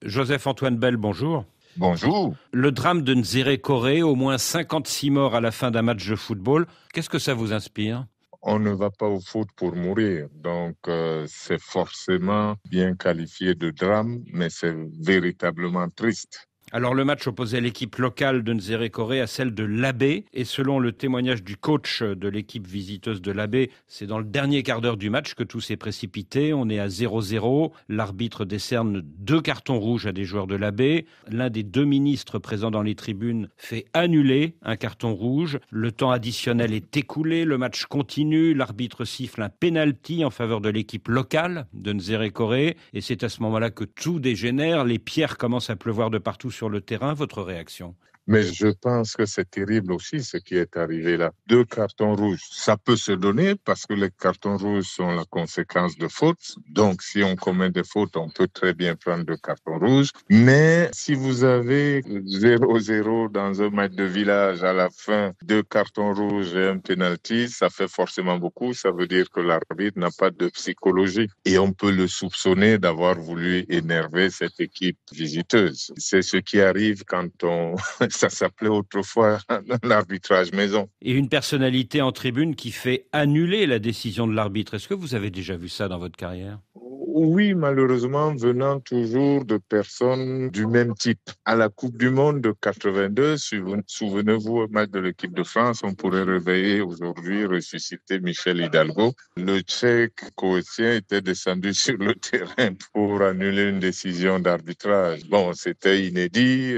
Joseph-Antoine Bell, bonjour. Bonjour. Le drame de Nzéré-Koré, au moins 56 morts à la fin d'un match de football. Qu'est-ce que ça vous inspire ? On ne va pas au foot pour mourir, donc c'est forcément bien qualifié de drame, mais c'est véritablement triste. Alors le match opposait l'équipe locale de Nzéré-Koré à celle de l'Abbé, et selon le témoignage du coach de l'équipe visiteuse de l'Abbé, c'est dans le dernier quart d'heure du match que tout s'est précipité. On est à 0-0, l'arbitre décerne 2 cartons rouges à des joueurs de l'Abbé, l'un des 2 ministres présents dans les tribunes fait annuler un carton rouge, le temps additionnel est écoulé, le match continue, l'arbitre siffle un penalty en faveur de l'équipe locale de Nzéré-Koré, et c'est à ce moment-là que tout dégénère, les pierres commencent à pleuvoir de partout sur le terrain. Votre réaction ? Mais je pense que c'est terrible aussi ce qui est arrivé là. 2 cartons rouges, ça peut se donner parce que les cartons rouges sont la conséquence de fautes. Donc si on commet des fautes, on peut très bien prendre 2 cartons rouges. Mais si vous avez 0-0 dans un match de village à la fin, 2 cartons rouges et un penalty, ça fait forcément beaucoup. Ça veut dire que l'arbitre n'a pas de psychologie. Et on peut le soupçonner d'avoir voulu énerver cette équipe visiteuse. C'est ce qui arrive quand ça s'appelait autrefois l'arbitrage maison. Et une personnalité en tribune qui fait annuler la décision de l'arbitre. Est-ce que vous avez déjà vu ça dans votre carrière ? Oui, malheureusement, venant toujours de personnes du même type. À la Coupe du Monde de 82, souvenez-vous, au match de l'équipe de France, on pourrait réveiller aujourd'hui, ressusciter Michel Hidalgo. Le Tchèque croatien était descendu sur le terrain pour annuler une décision d'arbitrage. Bon, c'était inédit,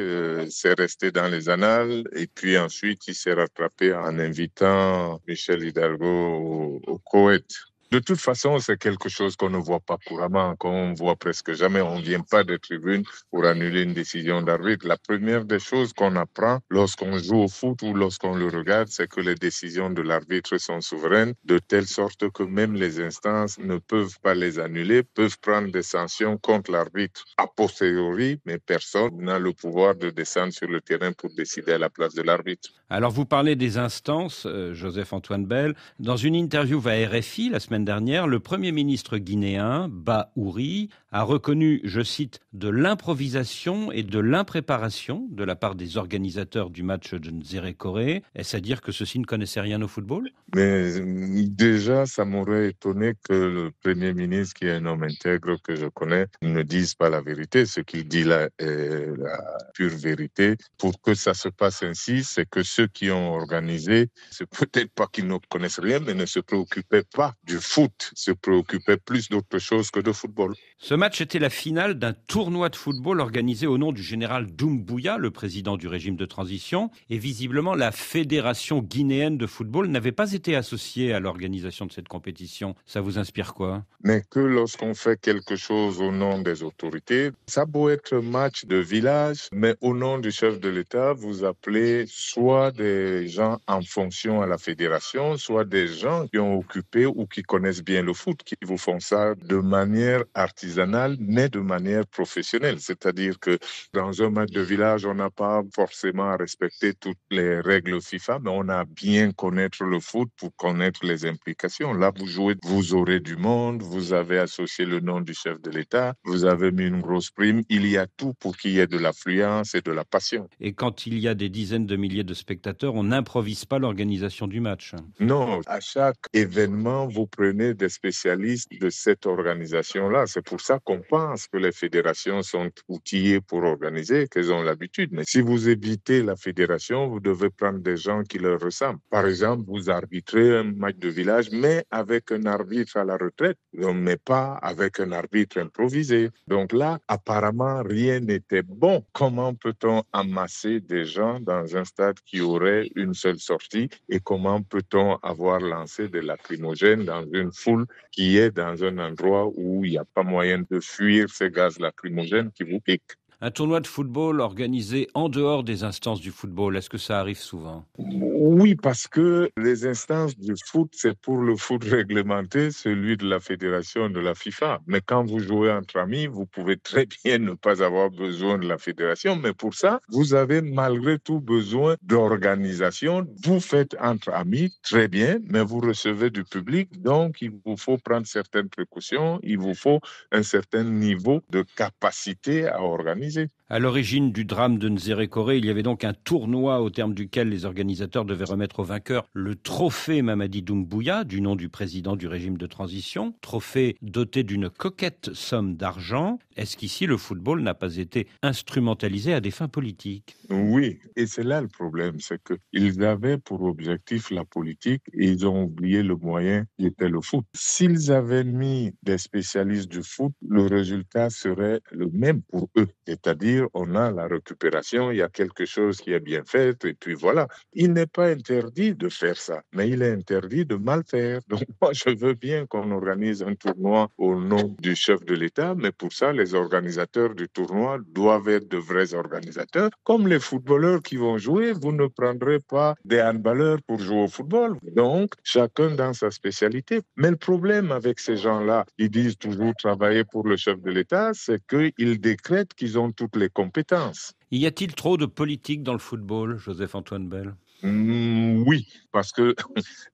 c'est resté dans les annales, et puis ensuite, il s'est rattrapé en invitant Michel Hidalgo au Koweït. De toute façon, c'est quelque chose qu'on ne voit pas couramment, qu'on voit presque jamais. On ne vient pas des tribunes pour annuler une décision d'arbitre. La première des choses qu'on apprend lorsqu'on joue au foot ou lorsqu'on le regarde, c'est que les décisions de l'arbitre sont souveraines, de telle sorte que même les instances ne peuvent pas les annuler, peuvent prendre des sanctions contre l'arbitre a posteriori, mais personne n'a le pouvoir de descendre sur le terrain pour décider à la place de l'arbitre. Alors vous parlez des instances, Joseph-Antoine Bell. Dans une interview à RFI la semaine dernière, le Premier ministre guinéen, Bah Ouri, a reconnu, je cite, de l'improvisation et de l'impréparation de la part des organisateurs du match de Nzéré-Koré. Est-ce à dire que ceux-ci ne connaissaient rien au football ? Mais déjà, ça m'aurait étonné que le Premier ministre, qui est un homme intègre que je connais, ne dise pas la vérité. Ce qu'il dit là est la pure vérité. Pour que ça se passe ainsi, c'est que ceux qui ont organisé, c'est peut-être pas qu'ils ne connaissent rien, mais ne se préoccupaient pas du foot, se préoccupaient plus d'autre chose que de football. Ce match était la finale d'un tournoi de football organisé au nom du général Doumbouya, le président du régime de transition, et visiblement la Fédération guinéenne de football n'avait pas été associée à l'organisation de cette compétition. Ça vous inspire quoi ? Mais que lorsqu'on fait quelque chose au nom des autorités, ça peut être un match de village, mais au nom du chef de l'État, vous appelez soit des gens en fonction à la fédération, soit des gens qui ont occupé ou qui connaissent bien le foot, qui vous font ça de manière artisanale, mais de manière professionnelle. C'est-à-dire que dans un match de village, on n'a pas forcément à respecter toutes les règles FIFA, mais on a bien connaître le foot pour connaître les implications. Là, vous jouez, vous aurez du monde, vous avez associé le nom du chef de l'État, vous avez mis une grosse prime, il y a tout pour qu'il y ait de l'affluence et de la passion. Et quand il y a des dizaines de milliers de spectateurs, on n'improvise pas l'organisation du match. Non, à chaque événement, vous prenez des spécialistes de cette organisation-là. C'est pour ça qu'on pense que les fédérations sont outillées pour organiser, qu'elles ont l'habitude. Mais si vous évitez la fédération, vous devez prendre des gens qui leur ressemblent. Par exemple, vous arbitrez un match de village, mais avec un arbitre à la retraite, mais pas avec un arbitre improvisé. Donc là, apparemment, rien n'était bon. Comment peut-on amasser des gens dans un stade qui aurait une seule sortie et comment peut-on avoir lancé des lacrymogènes dans une foule qui est dans un endroit où il n'y a pas moyen de fuir ces gaz lacrymogènes qui vous piquent? Un tournoi de football organisé en dehors des instances du football, est-ce que ça arrive souvent? Oui, parce que les instances du foot, c'est pour le foot réglementé, celui de la fédération de la FIFA. Mais quand vous jouez entre amis, vous pouvez très bien ne pas avoir besoin de la fédération. Mais pour ça, vous avez malgré tout besoin d'organisation. Vous faites entre amis, très bien, mais vous recevez du public. Donc, il vous faut prendre certaines précautions. Il vous faut un certain niveau de capacité à organiser. À l'origine du drame de Nzérékoré, il y avait donc un tournoi au terme duquel les organisateurs devaient remettre au vainqueur le trophée Mamadi Doumbouya, du nom du président du régime de transition, trophée doté d'une coquette somme d'argent. Est-ce qu'ici le football n'a pas été instrumentalisé à des fins politiques? Oui, et c'est là le problème, c'est qu'ils avaient pour objectif la politique et ils ont oublié le moyen qui était le foot. S'ils avaient mis des spécialistes du foot, le résultat serait le même pour eux. C'est-à-dire, on a la récupération, il y a quelque chose qui est bien fait et puis voilà. Il n'est pas interdit de faire ça, mais il est interdit de mal faire. Donc moi, je veux bien qu'on organise un tournoi au nom du chef de l'État, mais pour ça, les organisateurs du tournoi doivent être de vrais organisateurs, comme les footballeurs qui vont jouer, vous ne prendrez pas des handballeurs pour jouer au football. Donc, chacun dans sa spécialité. Mais le problème avec ces gens-là, ils disent toujours travailler pour le chef de l'État, c'est qu'ils décrètent qu'ils ont toutes les compétences. Y a-t-il trop de politique dans le football, Joseph-Antoine Bell? Oui, parce que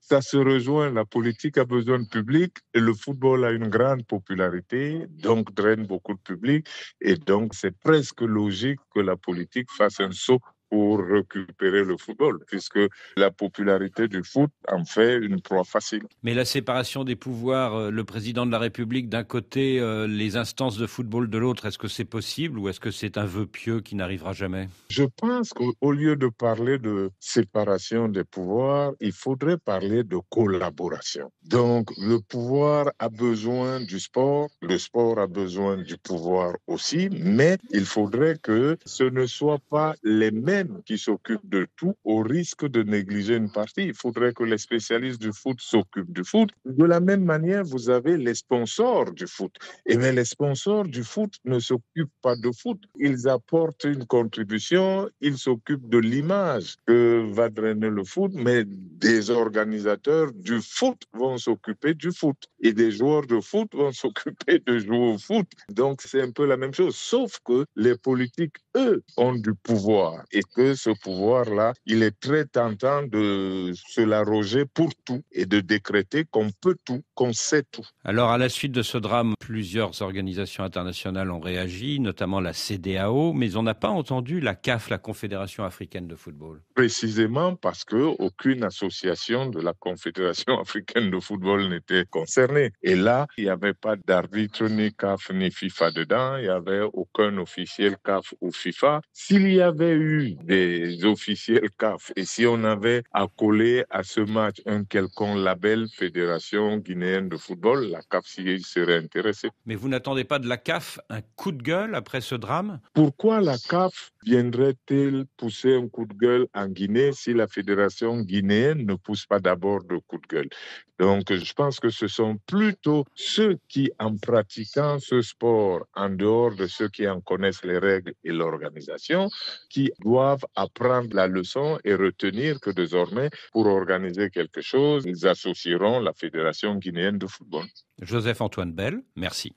ça se rejoint. La politique a besoin de public et le football a une grande popularité, donc draine beaucoup de public. Et donc, c'est presque logique que la politique fasse un saut pour récupérer le football, puisque la popularité du foot en fait une proie facile. Mais la séparation des pouvoirs, le président de la République d'un côté, les instances de football de l'autre, est-ce que c'est possible ou est-ce que c'est un vœu pieux qui n'arrivera jamais? Je pense qu'au lieu de parler de séparation des pouvoirs, il faudrait parler de collaboration. Donc, le pouvoir a besoin du sport, le sport a besoin du pouvoir aussi, mais il faudrait que ce ne soit pas les mêmes qui s'occupent de tout au risque de négliger une partie. Il faudrait que les spécialistes du foot s'occupent du foot. De la même manière, vous avez les sponsors du foot. Et bien, les sponsors du foot ne s'occupent pas de foot. Ils apportent une contribution, ils s'occupent de l'image que va drainer le foot, mais des organisateurs du foot vont s'occuper du foot. Et des joueurs de foot vont s'occuper de jouer au foot. Donc, c'est un peu la même chose, sauf que les politiques, eux, ont du pouvoir. Et que ce pouvoir-là, il est très tentant de se l'arroger pour tout et de décréter qu'on peut tout, qu'on sait tout. Alors, à la suite de ce drame, plusieurs organisations internationales ont réagi, notamment la CEDEAO, mais on n'a pas entendu la CAF, la Confédération africaine de football. Précisément parce qu'aucune association de la Confédération africaine de football n'était concernée. Et là, il n'y avait pas d'arbitre ni CAF ni FIFA dedans. Il n'y avait aucun officiel CAF ou FIFA. S'il y avait eu des officiels CAF et si on avait accolé à ce match un quelconque label Fédération guinéenne de football, la CAF s'y serait intéressée. Mais vous n'attendez pas de la CAF un coup de gueule après ce drame? Pourquoi la CAF viendrait-elle pousser un coup de gueule en Guinée si la fédération guinéenne ne pousse pas d'abord de coup de gueule? Donc, je pense que ce sont plutôt ceux qui, en pratiquant ce sport, en dehors de ceux qui en connaissent les règles et l'organisation, qui doivent apprendre la leçon et retenir que désormais, pour organiser quelque chose, ils associeront la Fédération guinéenne de football. Joseph-Antoine Bell, merci.